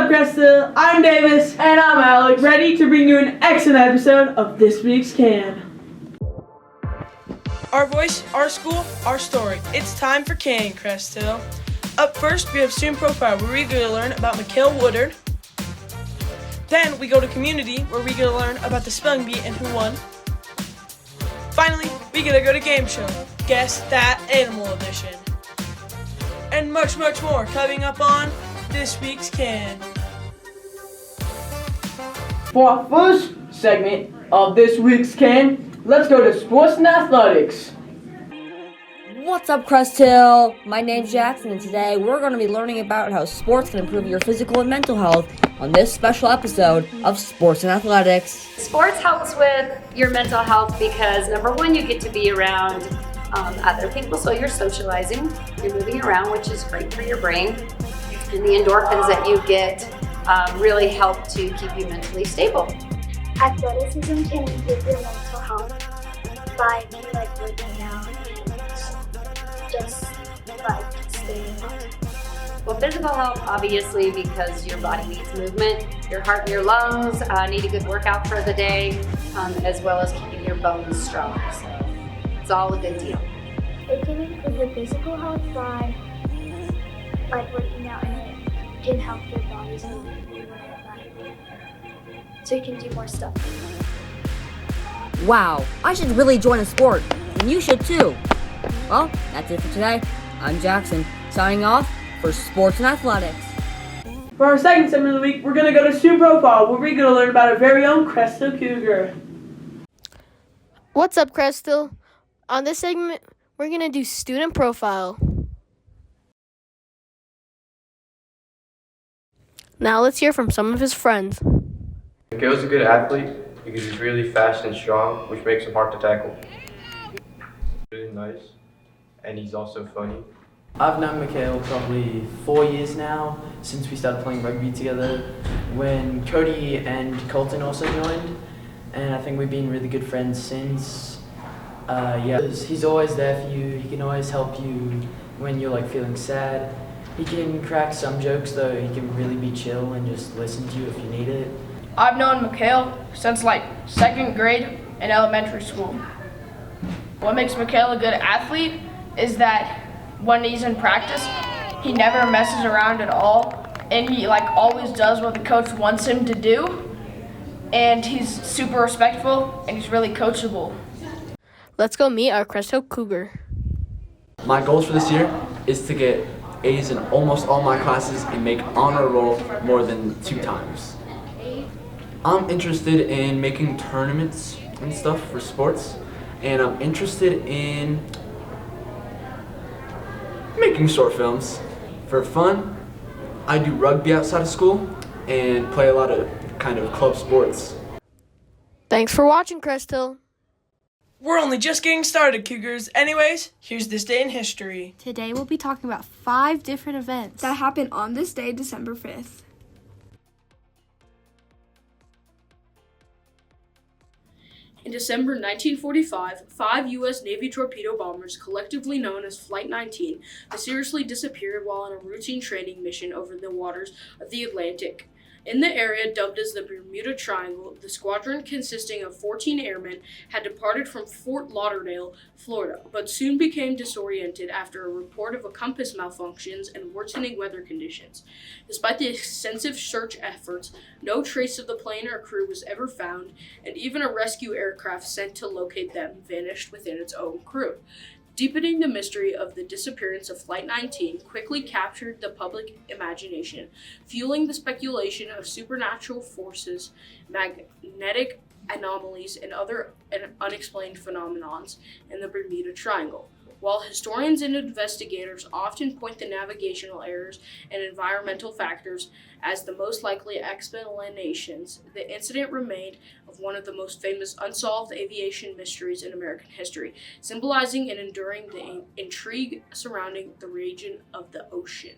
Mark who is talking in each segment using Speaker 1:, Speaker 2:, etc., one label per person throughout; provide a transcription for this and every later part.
Speaker 1: up, Cresthill? I'm Davis.
Speaker 2: And I'm Alex.
Speaker 1: Ready to bring you an excellent episode of this week's Cann. Our voice, our school, our story. It's time for Cann, Cresthill. Up first, we have Student Profile, where we get to learn about Mykhail Woodard. Then we go to Community, where we get to learn about the spelling bee and who won. Finally, we get to go to Game Show, Guess That Animal Edition. And much, much more coming up on this week's Cann.
Speaker 2: For our first segment of this week's Cann, let's go to sports and athletics.
Speaker 3: What's up, Cresthill? My name's Jackson, and today we're going to be learning about how sports can improve your physical and mental health on this special episode of Sports and Athletics.
Speaker 4: Sports helps with your mental health because, number one, you get to be around other people, so you're socializing, you're moving around, which is great for your brain, and the endorphins that you get really help to keep you mentally stable.
Speaker 5: Athleticism can improve your mental health by working out and just staying healthy.
Speaker 4: Well, physical health, obviously, because your body needs movement, your heart and your lungs need a good workout for the day, as well as keeping your bones strong. So it's all a good deal.
Speaker 5: It can improve your physical health by working out, and it can help your body's movement so you can do more stuff.
Speaker 3: Wow, I should really join a sport, and you should too. Well, that's it for today. I'm Jackson, signing off for Sports and Athletics.
Speaker 1: For our second segment of the week, we're going to go to Student Profile, where we're going to learn about our very own Cresthill Cougar.
Speaker 6: What's up, Cresthill? On this segment, we're going to do Student Profile. Now let's hear from some of his friends.
Speaker 7: Mykhail's a good athlete because he's really fast and strong, which makes him hard to tackle. Really nice, and he's also funny.
Speaker 8: I've known Mykhail probably 4 years now, since we started playing rugby together, when Cody and Colton also joined, and I think we've been really good friends since. He's always there for you. He can always help you when you're feeling sad. He can crack some jokes, though. He can really be chill and just listen to you if you need it.
Speaker 9: I've known Mykhail since second grade in elementary school. What makes Mykhail a good athlete is that when he's in practice, he never messes around at all, and he always does what the coach wants him to do, and he's super respectful, and he's really coachable.
Speaker 6: Let's go meet our Cresthill Cougar.
Speaker 8: My goals for this year is to get A's in almost all my classes and make honor roll more than 2 times. I'm interested in making tournaments and stuff for sports, and I'm interested in making short films. For fun, I do rugby outside of school and play a lot of club sports.
Speaker 6: Thanks for watching, Cresthill.
Speaker 1: We're only just getting started, Cougars. Anyways, here's this day in history.
Speaker 10: Today we'll be talking about 5 different events that happened on this day, December 5th.
Speaker 9: In December 1945, 5 U.S. Navy torpedo bombers, collectively known as Flight 19, mysteriously disappeared while on a routine training mission over the waters of the Atlantic. In the area dubbed as the Bermuda Triangle, the squadron, consisting of 14 airmen, had departed from Fort Lauderdale, Florida, but soon became disoriented after a report of a compass malfunctions and worsening weather conditions. Despite the extensive search efforts, no trace of the plane or crew was ever found, and even a rescue aircraft sent to locate them vanished within its own crew. Deepening the mystery of the disappearance of Flight 19 quickly captured the public imagination, fueling the speculation of supernatural forces, magnetic anomalies, and other unexplained phenomenons in the Bermuda Triangle. While historians and investigators often point to navigational errors and environmental factors as the most likely explanations, the incident remained of one of the most famous unsolved aviation mysteries in American history, symbolizing and enduring the intrigue surrounding the region of the ocean.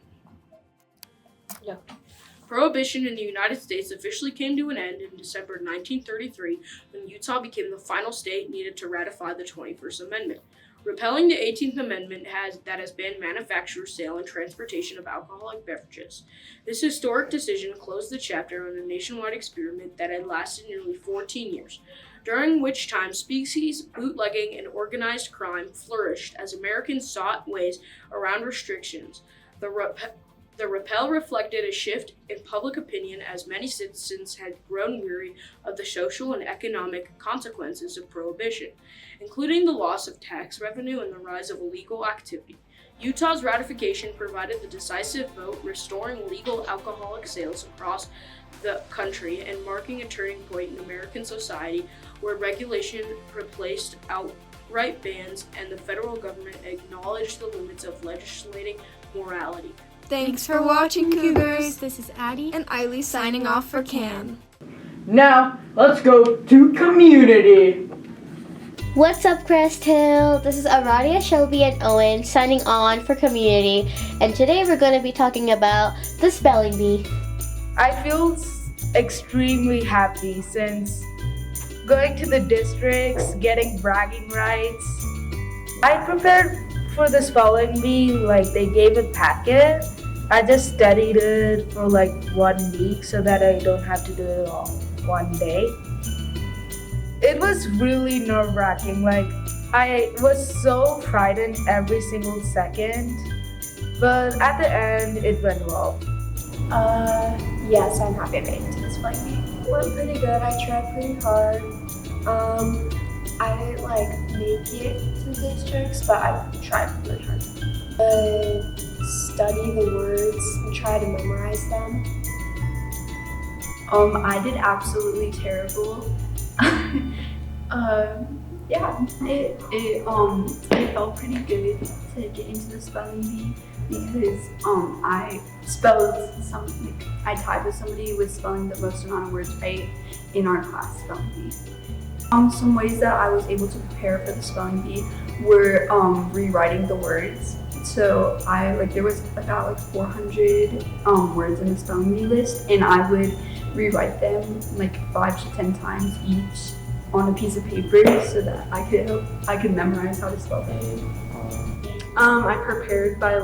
Speaker 9: Prohibition in the United States officially came to an end in December 1933 when Utah became the final state needed to ratify the 21st Amendment. repealing the 18th Amendment that has banned manufacture, sale, and transportation of alcoholic beverages. This historic decision closed the chapter on a nationwide experiment that had lasted nearly 14 years, during which time species, bootlegging, and organized crime flourished as Americans sought ways around restrictions. The repeal reflected a shift in public opinion as many citizens had grown weary of the social and economic consequences of prohibition, including the loss of tax revenue and the rise of illegal activity. Utah's ratification provided the decisive vote, restoring legal alcoholic sales across the country and marking a turning point in American society where regulation replaced outright bans and the federal government acknowledged the limits of legislating morality.
Speaker 10: Thanks for watching, Cougars. This is Addie and Eiley signing off for Cann.
Speaker 2: Now, let's go to community.
Speaker 5: What's up, Cresthill? This is Aradia, Shelby, and Owen signing on for community, and today we're going to be talking about the spelling bee.
Speaker 11: I feel extremely happy since going to the districts, getting bragging rights. I prepared for the spelling bee, like they gave a packet. I just studied it for like 1 week so that I don't have to do it all one day. It was really nerve-wracking. Like I was so frightened every single second, but at the end it went well.
Speaker 12: Yes, I'm happy I made it to the spelling bee. Went pretty good. I tried pretty hard. I didn't make it to districts, but I tried really hard. Study the words and try to memorize them. I did absolutely terrible. It felt pretty good to get into the spelling bee because I tied with somebody with spelling the most amount of words right in our class spelling bee. Some ways that I was able to prepare for the spelling bee were rewriting the words. So there was about 400 words in the spelling bee list, and I would rewrite them 5 to 10 times each on a piece of paper so that I could memorize how to spell them.
Speaker 13: I prepared by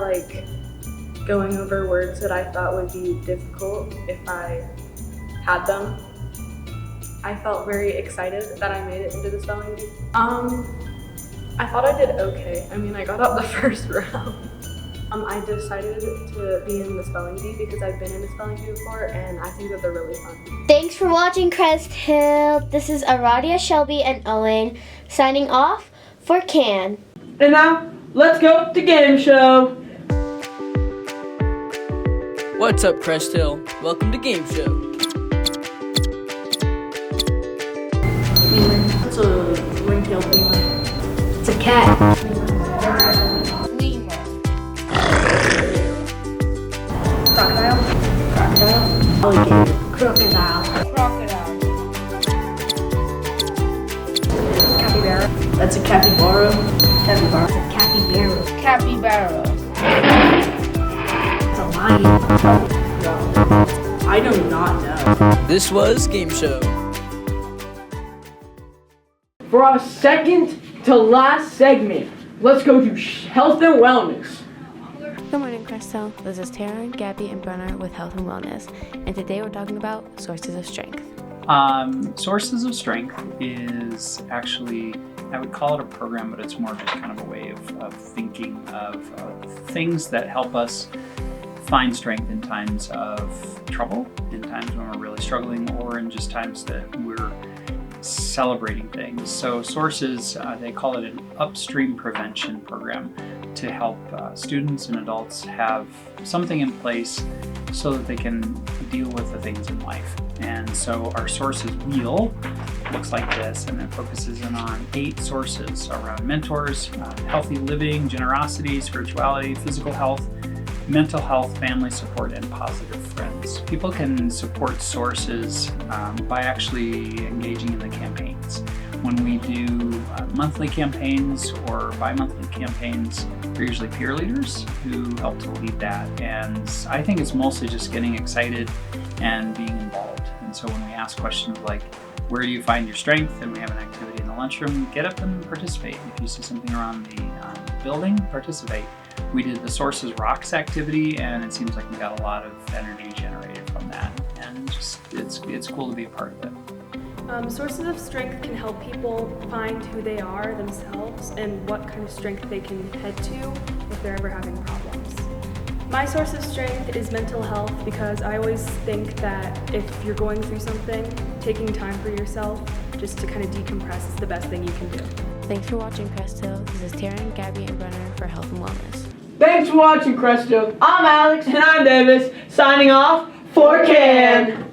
Speaker 13: going over words that I thought would be difficult if I had them. I felt very excited that I made it into the spelling bee. I thought I did okay. I got out the first round. I decided to be in the spelling bee because I've been in the spelling bee before and I think that they're really fun.
Speaker 5: Thanks for watching, Cresthill. This is Aradia, Shelby, and Owen signing off for Cann.
Speaker 2: And now, let's go to game show.
Speaker 14: What's up, Cresthill? Welcome to Game Show.
Speaker 11: What's a ring-tailed lemur?
Speaker 12: It's a cat.
Speaker 11: Crocodile.
Speaker 12: Alligator.
Speaker 11: Crocodile. Capybara. That's a capybara.
Speaker 12: Capybara. It's a capybara.
Speaker 11: Capybara.
Speaker 12: It's a lion.
Speaker 11: I do not know.
Speaker 14: This was Game Show.
Speaker 2: For our second to last segment, let's go to health and wellness.
Speaker 15: Good morning, Cresthill. This is Tara, Gabby, and Brenner with Health and Wellness, and today we're talking about sources of strength.
Speaker 16: Sources of Strength is actually, I would call it a program, but it's more just kind of a way of thinking of things that help us find strength in times of trouble, in times when we're really struggling, or in just times that we're celebrating things. So Sources, they call it an upstream prevention program to help students and adults have something in place so that they can deal with the things in life. And so our Sources wheel looks like this, and it focuses in on 8 sources around mentors, healthy living, generosity, spirituality, physical health, mental health, family support, and positive friends. People can support Sources by actually engaging in the campaigns. When we do monthly campaigns or bi-monthly campaigns, they're usually peer leaders who help to lead that. And I think it's mostly just getting excited and being involved. And so when we ask questions like, where do you find your strength? And we have an activity in the lunchroom, get up and participate. If you see something around the building, participate. We did the Sources Rocks activity, and it seems like we got a lot of energy generated from that, and just it's cool to be a part of it.
Speaker 13: Sources of strength can help people find who they are themselves and what kind of strength they can head to if they're ever having problems. My source of strength is mental health, because I always think that if you're going through something, taking time for yourself just to kind of decompress is the best thing you can do.
Speaker 15: Thanks for watching Cresthill. This is Taryn, Gabby, and Brenner for Health and Wellness.
Speaker 2: Thanks for watching Cresthill. I'm Alex.
Speaker 1: And I'm Davis, signing off for Cann.